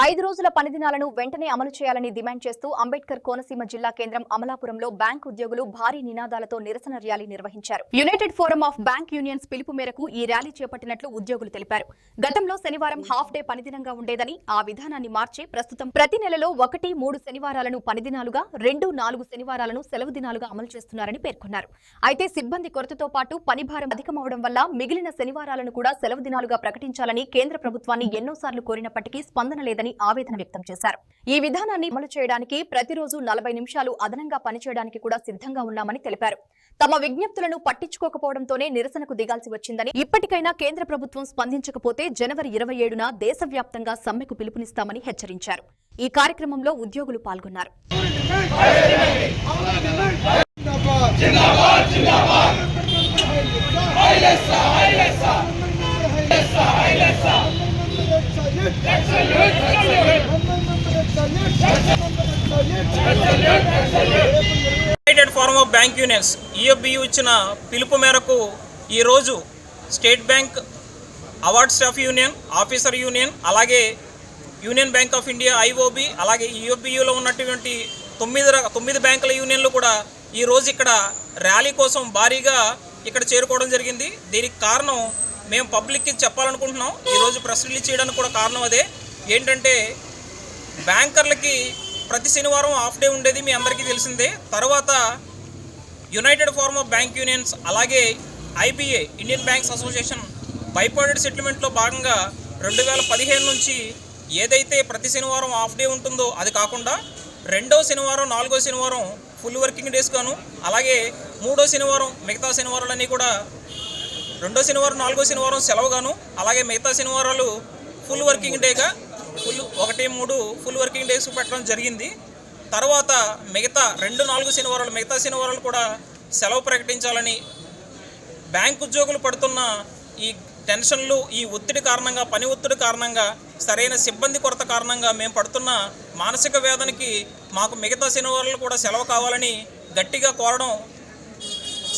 5 రోజుల పని దినాలను వెంటనే అమలు చేయాలని డిమాండ్ చేస్తూ అంబేద్కర్ కోనసీమ జిల్లా కేంద్రం అమలాపురంలో బ్యాంక్ ఉద్యోగులు భారీ నినాదాలతో నిరసన ర్యాలీ నిర్వహించారు. United Forum of Bank unions పిలుపు మేరకు ఈ ర్యాలీ చేపట్టినట్లు ఉద్యోగులు తెలిపారు. గతంలో శనివారం హాఫ్ డే పనిదినంగా ఉండేదని, ఆ విధానాన్ని మార్చి ప్రస్తుతం ప్రతి నెలలో 1-3 శనివారాలను పనిదినాలుగా, 2-4 శనివారాలను సెలవు దినాలుగా అమలు చేస్తున్నారని పేర్కొన్నారు. అయితే సిబ్బంది కొరతతో పాటు పనిభారం అధికమవడం వల్ల మిగిలిన శనివారాలను కూడా సెలవు దినాలుగా ప్రకటించాలని కేంద్ర ప్రభుత్వాన్ని ఎన్నోసార్లు కోరినప్పటికీ స్పందన లేదని ఆవేదన వ్యక్తం చేశారు. ఈ విధానాన్ని అమలు చేయడానికి ప్రతిరోజు 40 నిమిషాలు అదనంగా పనిచేయడానికి కూడా సిద్ధంగా ఉన్నామని తెలిపారు. తమ విజ్ఞప్తులను పట్టించుకోకపోవడంతోనే నిరసనకు దిగాల్సి వచ్చిందని, ఇప్పటికైనా కేంద్ర ప్రభుత్వం స్పందించకపోతే జనవరి 27న దేశవ్యాప్తంగా సమ్మెకు పిలుపునిస్తామని హెచ్చరించారు. ఈ కార్యక్రమంలో ఉద్యోగులు పాల్గొన్నారు. United Forum of Bank Unions UFBU ఇచ్చిన పిలుపు మేరకు ఈరోజు State Bank, award staff union, officer union, అలాగే Union Bank of India IOB, అలాగే యూఎఫ్బియులో ఉన్నటువంటి 9 బ్యాంకుల యూనియన్లు కూడా ఈరోజు ఇక్కడ ర్యాలీ కోసం భారీగా ఇక్కడ చేరుకోవడం జరిగింది. దీనికి కారణం మేము పబ్లిక్కి చెప్పాలనుకుంటున్నాం. ఈరోజు ప్రెస్ రిలీజ్ చేయడానికి కూడా కారణం అదే. ఏంటంటే బ్యాంకర్లకి ప్రతి శనివారం హాఫ్ డే ఉండేది మీ అందరికీ తెలిసిందే. తర్వాత United Forum of Bank unions, అలాగే IBA, Indian banks association bipartite సెటిల్మెంట్లో భాగంగా 2015 నుంచి ఏదైతే ప్రతి శనివారం హాఫ్ డే ఉంటుందో అది కాకుండా 2వ శనివారం, 4వ శనివారం ఫుల్ వర్కింగ్ డేస్ గాను, అలాగే 3వ శనివారం, మిగతా శనివారాలన్నీ కూడా 2వ శనివారం, 4వ శనివారం సెలవుగాను, అలాగే మిగతా శనివారాలు ఫుల్ వర్కింగ్ డేగా 1-3 ఫుల్ వర్కింగ్ డేస్ పెట్టడం జరిగింది. తర్వాత మిగతా 2-4 శనివారాలు, మిగతా శనివారాలు కూడా సెలవు ప్రకటించాలని, బ్యాంక్ ఉద్యోగులు పడుతున్న ఈ టెన్షన్లు, ఈ ఒత్తిడి కారణంగా, పని ఒత్తిడి కారణంగా, సరైన సిబ్బంది కొరత కారణంగా మేము పడుతున్న మానసిక వేదనకి మాకు మిగతా శనివారాలు కూడా సెలవు కావాలని గట్టిగా కోరడం,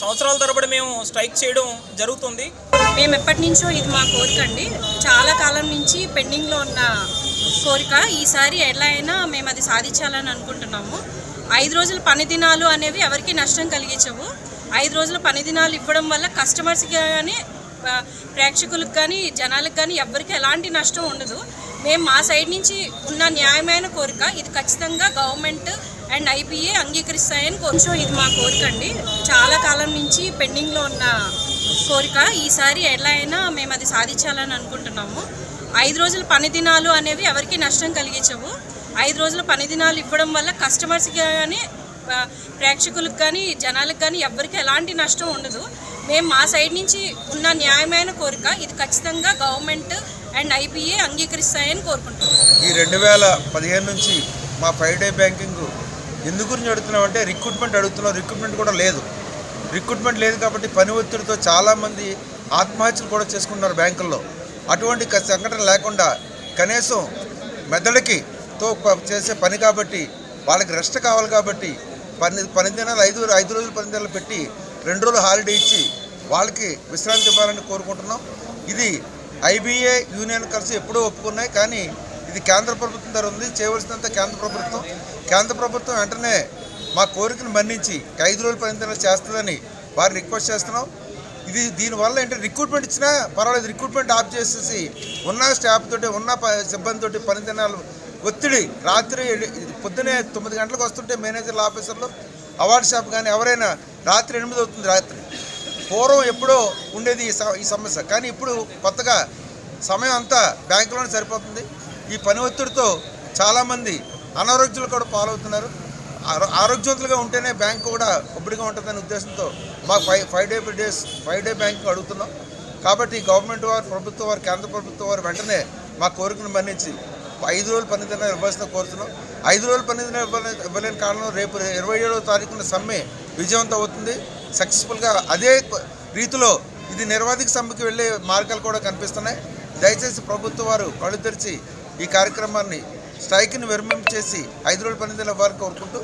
సంవత్సరాల తరబడి మేము స్ట్రైక్ చేయడం జరుగుతుంది. మేము ఎప్పటి నుంచో ఇది మా కోరిక అండి. చాలా కాలం నుంచి పెండింగ్లో ఉన్న కోరిక. ఈసారి ఎలా అయినా మేము అది సాధించాలని అనుకుంటున్నాము. 5 రోజుల పని దినాలు అనేవి ఎవరికి నష్టం కలిగించవు. 5 రోజుల పని దినాలు ఇవ్వడం వల్ల కస్టమర్స్కి కానీ, ప్రేక్షకులకు కానీ, జనాలకు కానీ ఎవరికి ఎలాంటి నష్టం ఉండదు. మేము మా సైడ్ నుంచి ఉన్న న్యాయమైన కోరిక ఇది ఖచ్చితంగా గవర్నమెంట్ అండ్ ఐబిఏ అంగీకరిస్తాయని కొంచెం ఇది మా కోరిక అండి. చాలా కాలం నుంచి పెండింగ్లో ఉన్న కోరిక. ఈసారి ఎలా అయినా మేము అది సాధించాలని అనుకుంటున్నాము. 5 రోజుల పని దినాలు అనేవి ఎవరికి నష్టం కలిగించవు. 5 రోజుల పని దినాలు ఇవ్వడం వల్ల కస్టమర్స్కి కానీ, ప్రేక్షకులకు కానీ, జనాలకు కానీ ఎవరికి ఎలాంటి నష్టం ఉండదు. మేము మా సైడ్ నుంచి ఉన్న న్యాయమైన కోరిక ఇది ఖచ్చితంగా గవర్నమెంట్ అండ్ ఐబిఏ అంగీకరిస్తాయని కోరుకుంటున్నాం. ఈ 2015 నుంచి మా 5 డే బ్యాంకింగ్ ఎందుకు గురించి అడుగుతున్నామంటే రిక్రూట్మెంట్ అడుగుతున్నాం. రిక్రూట్మెంట్ కూడా లేదు. రిక్రూట్మెంట్ లేదు కాబట్టి పని ఒత్తిడితో చాలామంది ఆత్మహత్యలు కూడా చేసుకుంటున్నారు బ్యాంకుల్లో. అటువంటి సంఘటన లేకుండా కనీసం మెదడుకితో చేసే పని కాబట్టి వాళ్ళకి రెస్ట్ కావాలి కాబట్టి పని దినాలు 5 రోజులు పని దినాలు పెట్టి 2 రోజులు హాలిడే ఇచ్చి వాళ్ళకి విశ్రాంతి ఇవ్వాలని కోరుకుంటున్నాం. ఇది ఐబిఏ యూనియన్ కలిసి ఎప్పుడూ ఒప్పుకున్నాయి, కానీ ఇది కేంద్ర ప్రభుత్వం దగ్గర ఉంది. చేయవలసినంత కేంద్ర ప్రభుత్వం వెంటనే మా కోరికను మన్నించి 5 రోజులు పని దినాలు చేస్తుందని వారిని రిక్వెస్ట్ చేస్తున్నాం. ఇది దీనివల్ల ఏంటంటే రిక్రూట్మెంట్ ఇచ్చినా పర్వాలేదు, రిక్రూట్మెంట్ ఆఫ్ చేసేసి ఉన్న స్టాఫ్ తోటి, ఉన్న సిబ్బందితోటి పని దినాలు ఒత్తిడి, రాత్రి పొద్దునే 9 గంటలకు వస్తుంటే మేనేజర్లు, ఆఫీసర్లు, అవార్డు షాప్ కానీ ఎవరైనా రాత్రి 8 అవుతుంది. రాత్రి పూర్వం ఎప్పుడో ఉండేది ఈ సమస్య, కానీ ఇప్పుడు కొత్తగా సమయం అంతా బ్యాంకులోనే సరిపోతుంది. ఈ పని ఒత్తిడితో చాలామంది అనారోగ్యాలు కూడా పాలవుతున్నారు. ఆరోగ్యవంతులుగా ఉంటేనే బ్యాంకు కూడా ఒబ్బడిగా ఉంటుందనే ఉద్దేశంతో మా 5 డే బ్యాంకింగ్ అడుగుతున్నాం. కాబట్టి గవర్నమెంట్ వారు, ప్రభుత్వం వారు, కేంద్ర ప్రభుత్వం వారు వెంటనే మా కోరికను మన్నించి 5 రోజులు పని దినాలు ఇవ్వాల్సిన కోరుతున్నాం. 5 రోజులు పని దినాలు ఇవ్వలేని కారణం రేపు 27వ తారీఖున సమ్మె విజయవంతం అవుతుంది సక్సెస్ఫుల్గా. అదే రీతిలో ఇది నిర్వాధిక సమ్మెకి వెళ్ళే మార్గాలు కూడా కనిపిస్తున్నాయి. దయచేసి ప్రభుత్వం వారు కళ్ళు తెరిచి ఈ కార్యక్రమాన్ని, స్ట్రైక్ని విరమించేసి 5 రోజుల పని దినాలు ఇవ్వాలని కోరుకుంటూ